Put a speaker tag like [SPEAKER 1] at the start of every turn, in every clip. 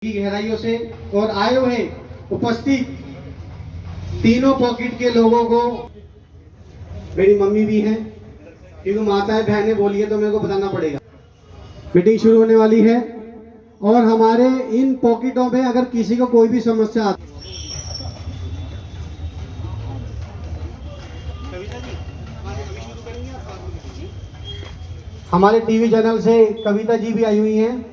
[SPEAKER 1] की गहराइयों से और आए हुए उपस्थित तीनों पॉकेट के लोगों को, मेरी मम्मी भी हैं क्योंकि माताएं बहनें बोली है तो मेरे को बताना पड़ेगा। मीटिंग शुरू होने वाली है और हमारे इन पॉकेटों में अगर किसी को कोई भी समस्या आती हमारे टीवी चैनल से कविता जी भी आई हुई हैं।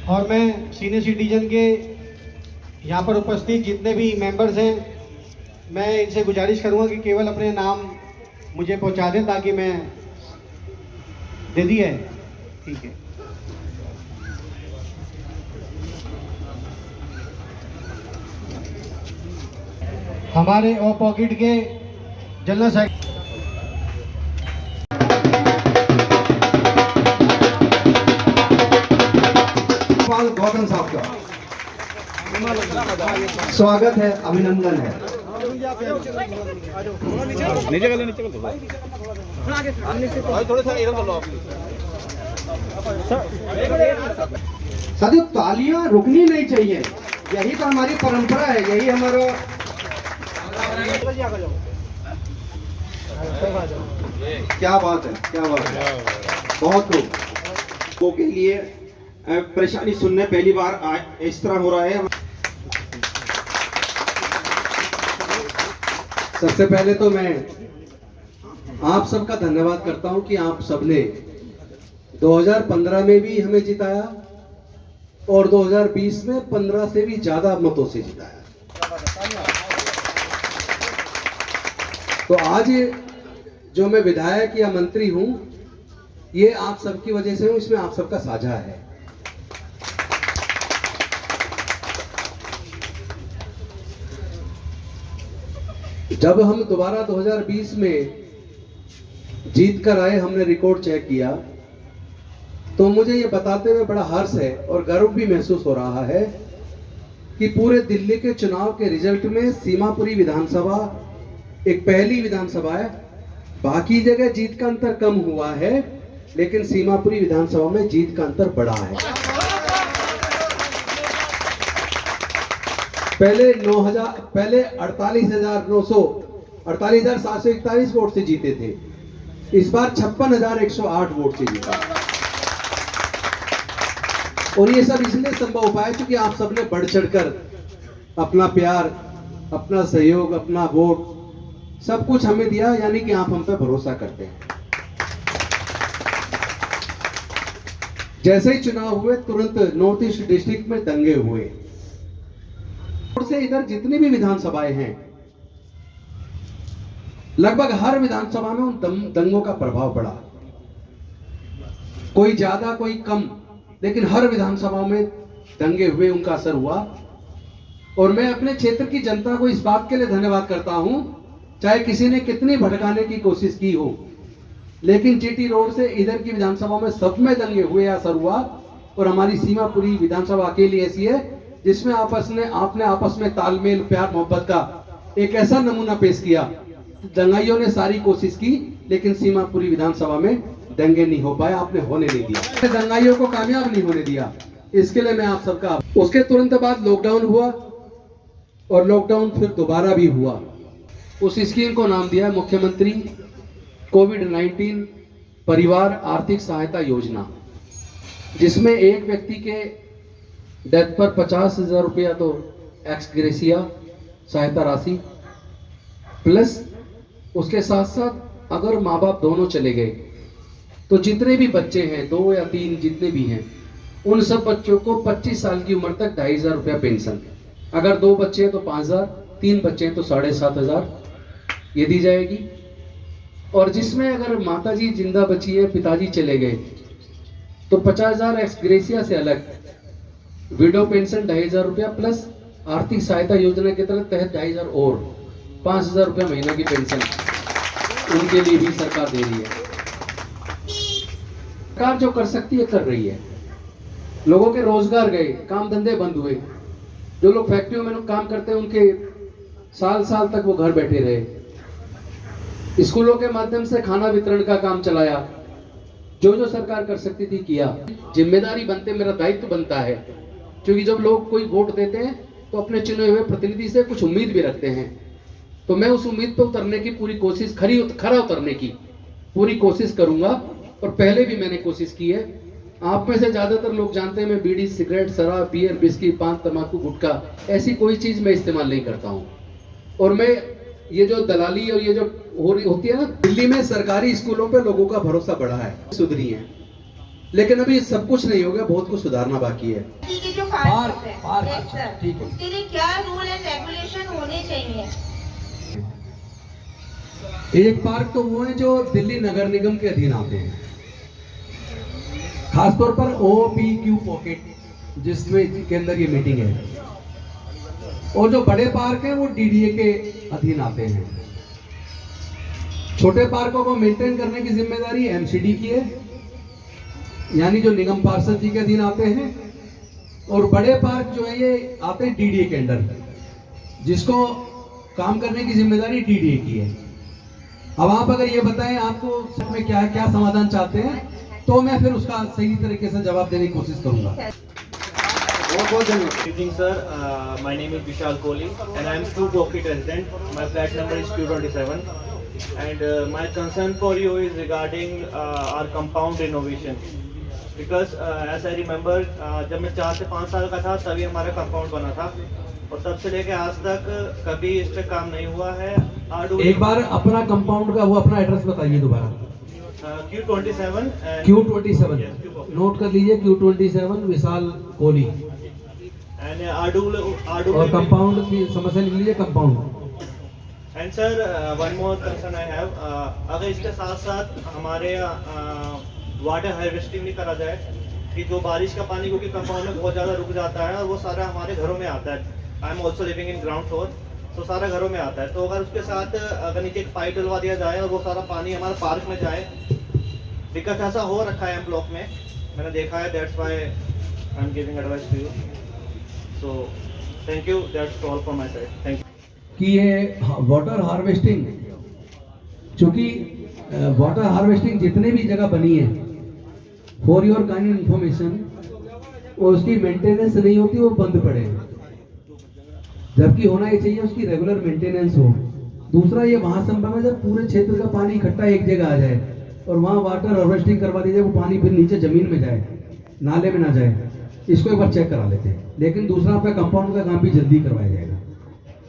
[SPEAKER 1] और मैं सीनियर सिटीजन के यहाँ पर उपस्थित जितने भी मेंबर्स हैं, मैं इनसे गुजारिश करूँगा कि केवल अपने नाम मुझे पहुँचा दें ताकि मैं दे दिया है। ठीक है। हमारे ओ पॉकेट के जनरल सेक्रेटरी
[SPEAKER 2] गौतम साहब का स्वागत है, अभिनंदन है।
[SPEAKER 3] नीचे कर लो, नीचे कर लो भाई, थोड़ा सा इधर कर लो आप।
[SPEAKER 2] साथियों, तालियां रुकनी नहीं चाहिए, यही तो हमारी परंपरा है, यही हमारा। क्या बात है, क्या बात है। बहुत लोगों के लिए परेशानी सुनने पहली बार इस तरह हो रहा है। सबसे पहले तो मैं आप सबका धन्यवाद करता हूं कि आप सबने 2015 में भी हमें जिताया और 2020 में 15 से भी ज्यादा मतों से जिताया। तो आज जो मैं विधायक या मंत्री हूं, ये आप सबकी वजह से हूं, इसमें आप सबका साझा है। जब हम दोबारा 2020 में जीत कर आए, हमने रिकॉर्ड चेक किया, तो मुझे ये बताते हुए बड़ा हर्ष है और गर्व भी महसूस हो रहा है कि पूरे दिल्ली के चुनाव के रिजल्ट में सीमापुरी विधानसभा एक पहली विधानसभा है। बाकी जगह जीत का अंतर कम हुआ है, लेकिन सीमापुरी विधानसभा में जीत का अंतर बड़ा है। पहले 48,741 वोट से जीते थे, इस बार 56,108 वोट से जीता। और ये सब इसलिए संभव हो पाया क्योंकि आप सबने बढ़ चढ़कर अपना प्यार, अपना सहयोग, अपना वोट सब कुछ हमें दिया, यानी कि आप हम पे भरोसा करते हैं। जैसे ही चुनाव हुए, तुरंत नॉर्थ ईस्ट डिस्ट्रिक्ट में दंगे हुए। से इधर जितनी भी विधानसभाएं हैं, लगभग हर विधानसभा में उन दंगों का प्रभाव पड़ा, कोई ज्यादा कोई कम, लेकिन हर विधानसभा में दंगे हुए, उनका असर हुआ। और मैं अपने क्षेत्र की जनता को इस बात के लिए धन्यवाद करता हूं, चाहे किसी ने कितनी भड़काने की कोशिश की हो, लेकिन जीटी रोड से इधर की विधानसभा में सब में दंगे हुए, असर हुआ। और हमारी सीमापुरी विधानसभा अकेली ऐसी है जिसमें आपने आपस में तालमेल, प्यार, मोहब्बत का एक ऐसा नमूना पेश किया। दंगाइयों ने सारी कोशिश की, लेकिन सीमापुरी विधानसभा में दंगे नहीं हो पाए, आपने होने नहीं दिया, दंगाइयों को कामयाब नहीं होने दिया। इसके लिए मैं आप सबका। उसके तुरंत बाद लॉकडाउन हुआ और लॉकडाउन फिर दोबारा भी हुआ। उस स्कीम को नाम दिया मुख्यमंत्री कोविड-19 परिवार आर्थिक सहायता योजना, जिसमें एक व्यक्ति के डेथ पर 50,000 रुपया तो एक्स ग्रेसिया सहायता राशि, प्लस उसके साथ साथ अगर माँ बाप दोनों चले गए तो जितने भी बच्चे हैं, 2 या 3 जितने भी हैं, उन सब बच्चों को 25 साल की उम्र तक 2,500 रुपया पेंशन। अगर 2 बच्चे हैं तो 5,000, 3 बच्चे हैं तो 7,500 ये दी जाएगी। और जिसमें अगर माता जी जिंदा बची है, पिताजी चले गए, तो 50,000 एक्स ग्रेसिया से अलग विडो पेंशन 2,500 रुपया, प्लस आर्थिक सहायता योजना के तहत 2,500 और 5,000 रुपया महीना की पेंशन उनके लिए भी सरकार दे रही है। सरकार जो कर सकती है कर रही है। लोगों के रोजगार गए, काम धंधे बंद हुए। जो लोग फैक्ट्रियों में काम करते हैं उनके साल साल तक वो घर बैठे रहे। स्कूलों के माध्यम से खाना वितरण का काम चलाया। जो सरकार कर सकती थी किया। जिम्मेदारी बनते, मेरा दायित्व बनता है, क्योंकि जब लोग कोई वोट देते हैं तो अपने चुने हुए प्रतिनिधि से कुछ उम्मीद भी रखते हैं। तो मैं उस उम्मीद पर उतरने की पूरी कोशिश, खरा उतरने की पूरी कोशिश करूंगा। और पहले भी मैंने कोशिश की है। आप में से ज्यादातर लोग जानते हैं मैं बीड़ी, सिगरेट, शराब, बियर, बिस्की, पान, तंबाकू, गुटखा ऐसी कोई चीज मैं इस्तेमाल नहीं करता हूं। और मैं ये जो दलाली और ये जो होती है ना, दिल्ली में सरकारी स्कूलों पे लोगों का भरोसा बढ़ा है, सुधरी है, लेकिन अभी सब कुछ नहीं हो गया, बहुत कुछ सुधारना बाकी है।
[SPEAKER 4] जो पार्क ठीक है, उसके लिए क्या रूल एंड रेगुलेशन होने चाहिए?
[SPEAKER 2] एक पार्क तो वो है जो दिल्ली नगर निगम के अधीन आते हैं, खासतौर पर OPQ पॉकेट, जिसमें के अंदर ये मीटिंग है। और जो बड़े पार्क हैं वो DDA के अधीन आते हैं। छोटे पार्कों को मेंटेन करने की जिम्मेदारी MCD की है, यानी जो निगम पार्षद जी के अधीन आते हैं। और बड़े पार्क जो है ये आते हैं DDA के अंडर, जिसको काम करने की जिम्मेदारी DDA की है। अब आप अगर ये बताएं आपको इसमें क्या समाधान चाहते हैं, तो मैं फिर उसका सही तरीके से जवाब देने की कोशिश करूंगा।
[SPEAKER 1] बहुत धन्यवाद।
[SPEAKER 3] Good evening, sir. My name is Vishal Kohli, and I am 2 Pocket resident. My flat number is Q27, and my concern for you is regarding our compound renovation. Because as I remember, जब मैं 4 से 5 साल का था तभी हमारा compound बना था, और तब से लेके आज तक कभी इस पे काम नहीं हुआ है।
[SPEAKER 2] एक बार अपना कंपाउंड का वो अपना एड्रेस बताइए दोबारा।
[SPEAKER 3] Q27
[SPEAKER 2] Q27 नोट कर लीजिए, Q27 Vishal Kohli.
[SPEAKER 3] and Adul
[SPEAKER 2] और कंपाउंड की समस्या लिख लीजिए, compound.
[SPEAKER 3] And sir one more concern I have, अगर इसके साथ साथ हमारे वाटर हार्वेस्टिंग भी करा जाए, कि जो बारिश का पानी क्योंकि कंपाउंड में बहुत ज़्यादा रुक जाता है और वो सारा हमारे घरों में आता है। I am also living in ground floor, तो सारा घरों में आता है। तो अगर उसके साथ अगर नीचे एक पाइप डलवा दिया जाए और वो सारा पानी हमारे पार्क में जाए, दिक्कत ऐसा हो रखा है ब्लॉक में, मैंने देखा है। That's why I am giving advice to you. So thank you, that's all from my side. Thank you.
[SPEAKER 2] कि ये वाटर हार्वेस्टिंग, चूंकि वाटर हार्वेस्टिंग जितने भी जगह बनी है, फॉर योर काइंड इंफॉर्मेशन, वो उसकी मेंटेनेंस नहीं होती, वो बंद पड़े हैं। जबकि होना ये चाहिए उसकी रेगुलर मेंटेनेंस हो। दूसरा, ये वहां संभव है जब पूरे क्षेत्र का पानी इकट्ठा एक जगह आ जाए और वहां वाटर हार्वेस्टिंग करवा दी जाए, वो पानी फिर नीचे जमीन में जाए, नाले में ना जाए। इसको एक बार चेक करा लेते हैं। लेकिन दूसरा, आपका कंपाउंड का काम भी जल्दी करवाया जाएगा।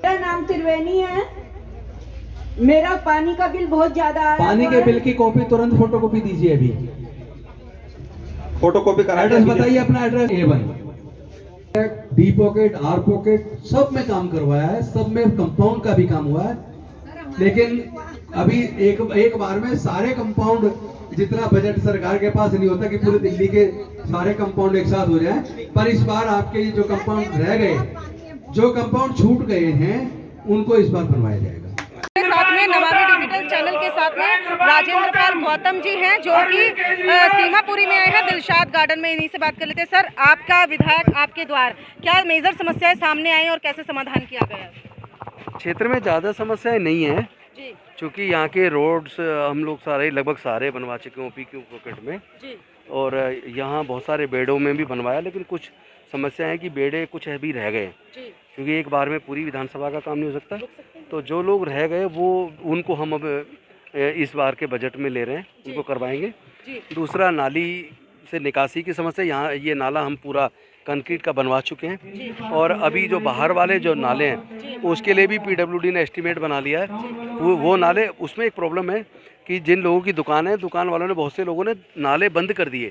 [SPEAKER 5] मेरा नाम त्रिवेणी है। मेरा पानी का बिल बहुत ज्यादा आया।
[SPEAKER 2] पानी के बिल की कॉपी तुरंत फोटोकॉपी दीजिए अभी।
[SPEAKER 1] फोटोकॉपी करा।
[SPEAKER 2] एड्रेस बताइए अपना address. A1 D pocket, R pocket सब में काम करवाया है, सब में कंपाउंड का भी काम हुआ है। लेकिन अभी एक बार में सारे कंपाउंड, जितना बजट सरकार के पास नहीं होता कि पूरे दिल्ली के सारे कंपाउंड एक साथ हो जाए, पर इस बार आपके जो कंपाउंड रह गए, जो कंपाउंड छूट गए हैं, उनको इस बार बनवाया जाएगा।
[SPEAKER 6] साथ में नवाबी डिजिटल चैनल के साथ में राजेंद्र पाल गौतम जी हैं, जो कि सीमापुरी में आए हैं, दिलशाद गार्डन में। इन्हीं से बात कर लेते हैं। सर, आपका विधायक आपके द्वार क्या मेजर समस्याएं सामने आई और कैसे समाधान किया गया?
[SPEAKER 7] क्षेत्र में ज़्यादा समस्याएं नहीं है
[SPEAKER 6] जी,
[SPEAKER 7] क्योंकि यहाँ के रोड्स हम लोग लगभग सारे बनवा चुके हैं OPQ पॉकेट में।
[SPEAKER 6] जी,
[SPEAKER 7] और यहाँ बहुत सारे बेड़ों में भी बनवाया, लेकिन कुछ समस्या है कि बेड़े कुछ अभी रह गए,
[SPEAKER 6] जी,
[SPEAKER 7] क्योंकि एक बार में पूरी विधानसभा का काम नहीं हो सकता। तो जो लोग रह गए वो उनको हम अब इस बार के बजट में ले रहे हैं, उनको करवाएंगे।
[SPEAKER 6] जी,
[SPEAKER 7] दूसरा, नाली से निकासी की समस्या, यहाँ ये नाला हम पूरा कंक्रीट का बनवा चुके हैं। और अभी जो बाहर वाले जो नाले हैं उसके लिए भी PWD ने एस्टीमेट बना लिया है। वो नाले, उसमें एक प्रॉब्लम है कि जिन लोगों की दुकान है, दुकान वालों ने, बहुत से लोगों ने नाले बंद कर दिए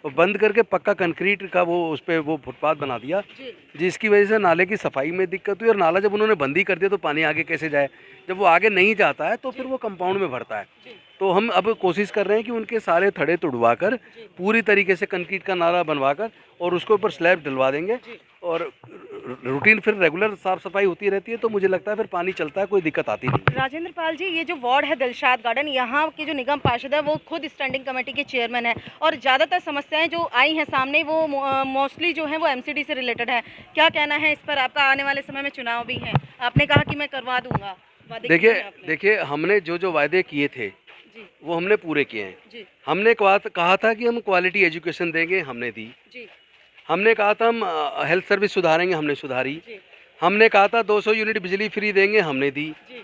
[SPEAKER 7] और बंद करके पक्का कंक्रीट का वो उस पर वो फुटपाथ बना दिया, जिसकी वजह से नाले की सफाई में दिक्कत हुई। और नाला जब उन्होंने बंद ही कर दिया तो पानी आगे कैसे जाए? जब वो आगे नहीं जाता है तो फिर वो कंपाउंड में भरता है। तो हम अब कोशिश कर रहे हैं कि उनके सारे थड़े तुड़वा कर पूरी तरीके से कंक्रीट का नाला बनवा कर और उसके ऊपर स्लैब डलवा देंगे और रूटीन फिर रेगुलर साफ़ सफाई होती रहती है, तो मुझे लगता है फिर पानी चलता है, कोई दिक्कत आती नहीं।
[SPEAKER 6] राजेंद्र पाल जी, ये जो वार्ड है दिलशाद गार्डन, यहाँ के जो निगम पार्षद है वो खुद स्टैंडिंग कमेटी के चेयरमैन है, और ज़्यादातर समस्याएं जो आई हैं सामने वो मोस्टली जो है वो एमसीडी से रिलेटेड है। क्या कहना है इस पर आपका? आने वाले समय में चुनाव भी है, आपने कहा कि मैं करवा दूंगा, वादे किए हैं आपने।
[SPEAKER 7] देखिए हमने जो वायदे किए थे
[SPEAKER 6] जी
[SPEAKER 7] वो हमने पूरे किए हैं।
[SPEAKER 6] जी
[SPEAKER 7] हमने कहा था कि हम क्वालिटी एजुकेशन देंगे, हमने दी।
[SPEAKER 6] जी
[SPEAKER 7] हमने कहा था हम हेल्थ सर्विस सुधारेंगे, हमने सुधारी।
[SPEAKER 6] जी
[SPEAKER 7] हमने कहा था 200 यूनिट बिजली फ्री देंगे, हमने दी।
[SPEAKER 6] जी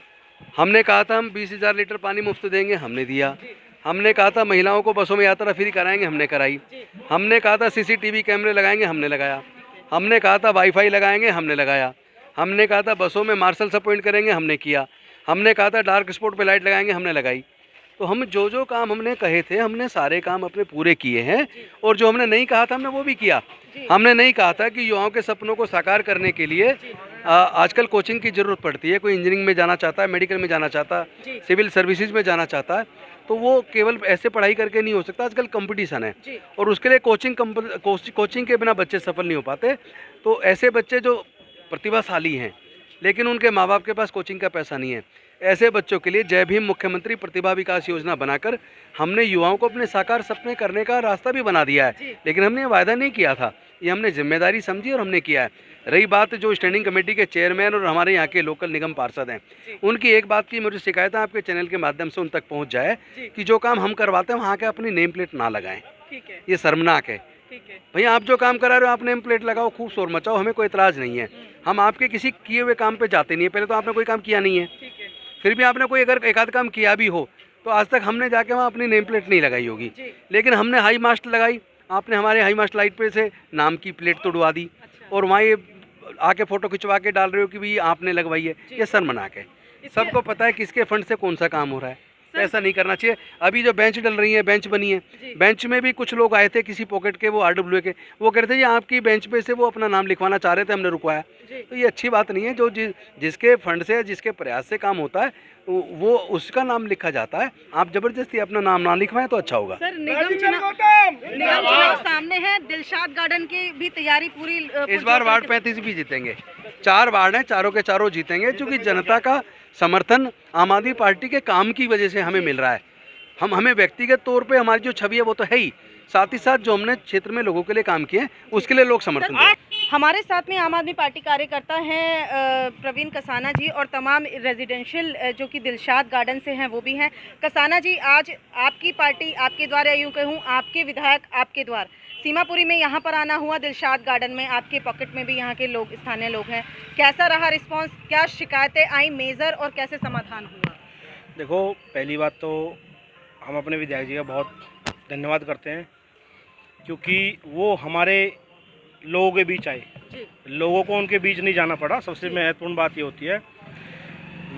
[SPEAKER 7] हमने कहा था हम 20,000 लीटर पानी मुफ्त देंगे, हमने दिया। हमने कहा था महिलाओं को बसों में यात्रा फ्री कराएंगे, हमने कराई। हमने कहा था सीसीटीवी कैमरे लगाएंगे, हमने लगाया। हमने कहा था वाईफाई लगाएंगे, हमने लगाया। हमने कहा था बसों में मार्शल्स अपॉइंट करेंगे, हमने किया। हमने कहा था डार्क स्पॉट पे लाइट लगाएंगे, हमने लगाई। तो हम जो काम हमने कहे थे, हमने सारे काम अपने पूरे किए हैं, और जो हमने नहीं कहा था हमने वो भी किया। हमने नहीं कहा था कि युवाओं के सपनों को साकार करने के लिए आजकल कोचिंग की ज़रूरत पड़ती है। कोई इंजीनियरिंग में जाना चाहता है, मेडिकल में जाना चाहता है, सिविल सर्विसेज में जाना चाहता है, तो वो केवल ऐसे पढ़ाई करके नहीं हो सकता। आजकल कंपटीशन है, और उसके लिए कोचिंग के बिना बच्चे सफल नहीं हो पाते। तो ऐसे बच्चे जो प्रतिभाशाली हैं लेकिन उनके माँ बाप के पास कोचिंग का पैसा नहीं है, ऐसे बच्चों के लिए जय भीम मुख्यमंत्री प्रतिभा विकास योजना बनाकर हमने युवाओं को अपने साकार सपने करने का रास्ता भी बना दिया है। लेकिन हमने ये वायदा नहीं किया था, ये हमने जिम्मेदारी समझी और हमने किया है। रही बात जो स्टैंडिंग कमेटी के चेयरमैन और हमारे यहाँ के लोकल निगम पार्षद हैं, उनकी एक बात की मुझे शिकायत है, आपके चैनल के माध्यम से उन तक पहुँच जाए कि जो काम हम करवाते हैं वहाँ के अपनी नेम प्लेट ना लगाएं। ये शर्मनाक है। भैया आप जो काम करा रहे हो आप नेम प्लेट लगाओ, खूब शोर मचाओ, हमें कोई इतराज़ नहीं है। हम आपके किसी किए हुए काम पे जाते नहीं है। पहले तो आपने कोई काम किया नहीं है, फिर भी आपने कोई अगर एक आध काम किया भी हो तो आज तक हमने जाके वहाँ अपनी नेम प्लेट नहीं लगाई होगी। लेकिन हमने हाई मास्ट लगाई, आपने हमारे हाई मास्ट लाइट पे से नाम की प्लेट तोड़वा दी, और वहाँ ये आके फ़ोटो खिंचवा के डाल रहे हो कि भी आपने लगवाई है। ये शर्मनाक है। सबको पता है किसके फंड से कौन सा काम हो रहा है, ऐसा नहीं करना चाहिए। अभी जो बेंच डल रही है, बेंच बनी है, बेंच में भी कुछ लोग आए थे किसी पॉकेट के, वो RWA के, वो कह रहे थे ये आपकी बेंच पे से वो अपना नाम लिखवाना चाह रहे थे, हमने रुकवाया। तो ये अच्छी बात नहीं है। जो जिसके फंड से, जिसके प्रयास से काम होता है वो उसका नाम लिखा जाता है। आप जबरदस्ती अपना नाम ना लिखवाएं तो अच्छा होगा।
[SPEAKER 6] सर, निगम चुनाव सामने है, दिलशाद गार्डन की भी तैयारी पूरी
[SPEAKER 7] इस बार वार्ड 35 भी जीतेंगे। 4 वार्ड हैं, चारों के चारों जीतेंगे, क्योंकि जनता का समर्थन आम आदमी पार्टी के काम की वजह से हमें मिल रहा है। हमें व्यक्तिगत तौर पे हमारी जो छवि है वो तो है ही, साथ ही साथ जो हमने क्षेत्र में लोगों के लिए काम किए उसके लिए लोग समर्थन दें।
[SPEAKER 6] हमारे साथ में आम आदमी पार्टी कार्यकर्ता हैं प्रवीण कसाना जी, और तमाम रेजिडेंशियल जो कि दिलशाद गार्डन से हैं वो भी हैं। कसाना जी, आज आपकी पार्टी आपके द्वार, या यूँ कहूँ आपके विधायक आपके द्वार सीमापुरी में यहाँ पर आना हुआ, दिलशाद गार्डन में, आपके पॉकेट में भी यहाँ के लोग, स्थानीय लोग हैं। कैसा रहा रिस्पांस, क्या शिकायतें आई मेजर और कैसे समाधान हुआ?
[SPEAKER 8] देखो, पहली बात तो हम अपने विधायक जी का बहुत धन्यवाद करते हैं, क्योंकि वो हमारे लोगों के बीच आए, लोगों को उनके बीच नहीं जाना पड़ा। सबसे महत्वपूर्ण बात ये होती है,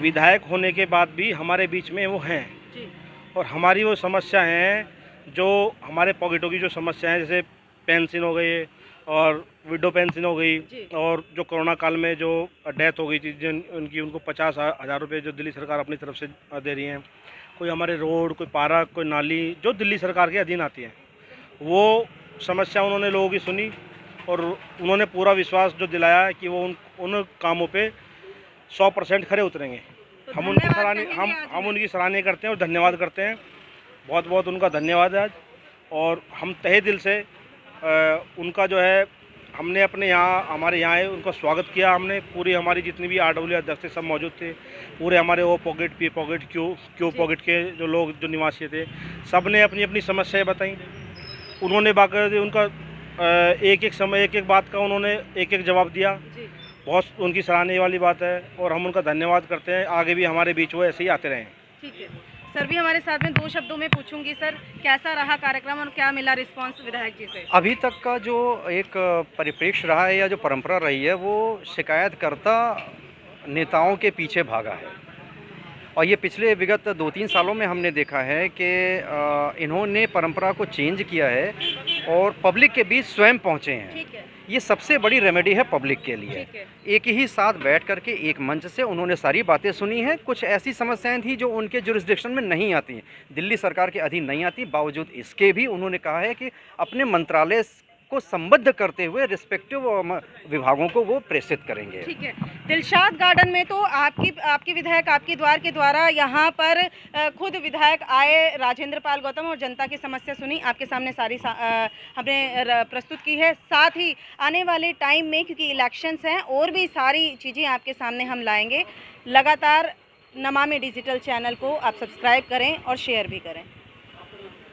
[SPEAKER 8] विधायक होने के बाद भी हमारे बीच में वो हैं, और हमारी वो समस्या हैं जो हमारे पॉकेटों की जो समस्या है, जैसे पेंशन हो गई और विडो पेंशन हो गई, और जो कोरोना काल में जो डेथ हो गई थी जिन उनकी, उनको 50,000 रुपये जो दिल्ली सरकार अपनी तरफ से दे रही हैं। कोई हमारे रोड, कोई पार्क, कोई नाली जो दिल्ली सरकार के अधीन आती है, वो समस्या उन्होंने लोगों की सुनी, और उन्होंने पूरा विश्वास जो दिलाया है कि वो उन कामों पे 100% खरे उतरेंगे।
[SPEAKER 6] तो
[SPEAKER 8] हम उनकी सराहनीय करते हैं और धन्यवाद करते हैं। बहुत बहुत उनका धन्यवाद है आज, और हम तहे दिल से उनका जो है, हमने अपने यहाँ, हमारे यहाँ उनका स्वागत किया। हमने पूरी हमारी जितनी भी RWA अध्यक्ष थे सब मौजूद थे, पूरे हमारे O pocket, P pocket, Q pocket के जो लोग, जो निवासी थे, सब ने अपनी अपनी समस्याएं बताई। उन्होंने बाकायदे उनका एक एक बात का उन्होंने एक जवाब दिया। बहुत उनकी सराहनीय वाली बात है, और हम उनका धन्यवाद करते हैं। आगे भी हमारे बीच वो ऐसे ही आते रहें।
[SPEAKER 6] ठीक है सर, भी हमारे साथ में 2 शब्दों में पूछूंगी सर, कैसा रहा कार्यक्रम और क्या मिला रिस्पांस विधायक जी से?
[SPEAKER 9] अभी तक का जो एक परिप्रेक्ष्य रहा है या जो परंपरा रही है, वो शिकायतकर्ता नेताओं के पीछे भागा है, और ये पिछले विगत 2-3 सालों में हमने देखा है कि इन्होंने परंपरा को चेंज किया है और पब्लिक के बीच स्वयं पहुँचे हैं।
[SPEAKER 6] ठीक है,
[SPEAKER 9] ये सबसे बड़ी रेमेडी है पब्लिक के लिए। एक ही साथ बैठ करके एक मंच से उन्होंने सारी बातें सुनी हैं। कुछ ऐसी समस्याएं थी जो उनके जुरिस्डिक्शन में नहीं आती, दिल्ली सरकार के अधीन नहीं आती, बावजूद इसके भी उन्होंने कहा है कि अपने मंत्रालय को संबद्ध करते हुए रिस्पेक्टिव विभागों को वो प्रेषित करेंगे।
[SPEAKER 6] ठीक है। दिलशाद गार्डन में तो आपकी विधायक आपके द्वार के द्वारा यहाँ पर खुद विधायक आए, राजेंद्र पाल गौतम, और जनता की समस्या सुनी, आपके सामने सारी हमने प्रस्तुत की है। साथ ही आने वाले टाइम में, क्योंकि इलेक्शंस हैं, और भी सारी चीज़ें आपके सामने हम लाएंगे। लगातार नमामि डिजिटल चैनल को आप सब्सक्राइब करें और शेयर भी करें।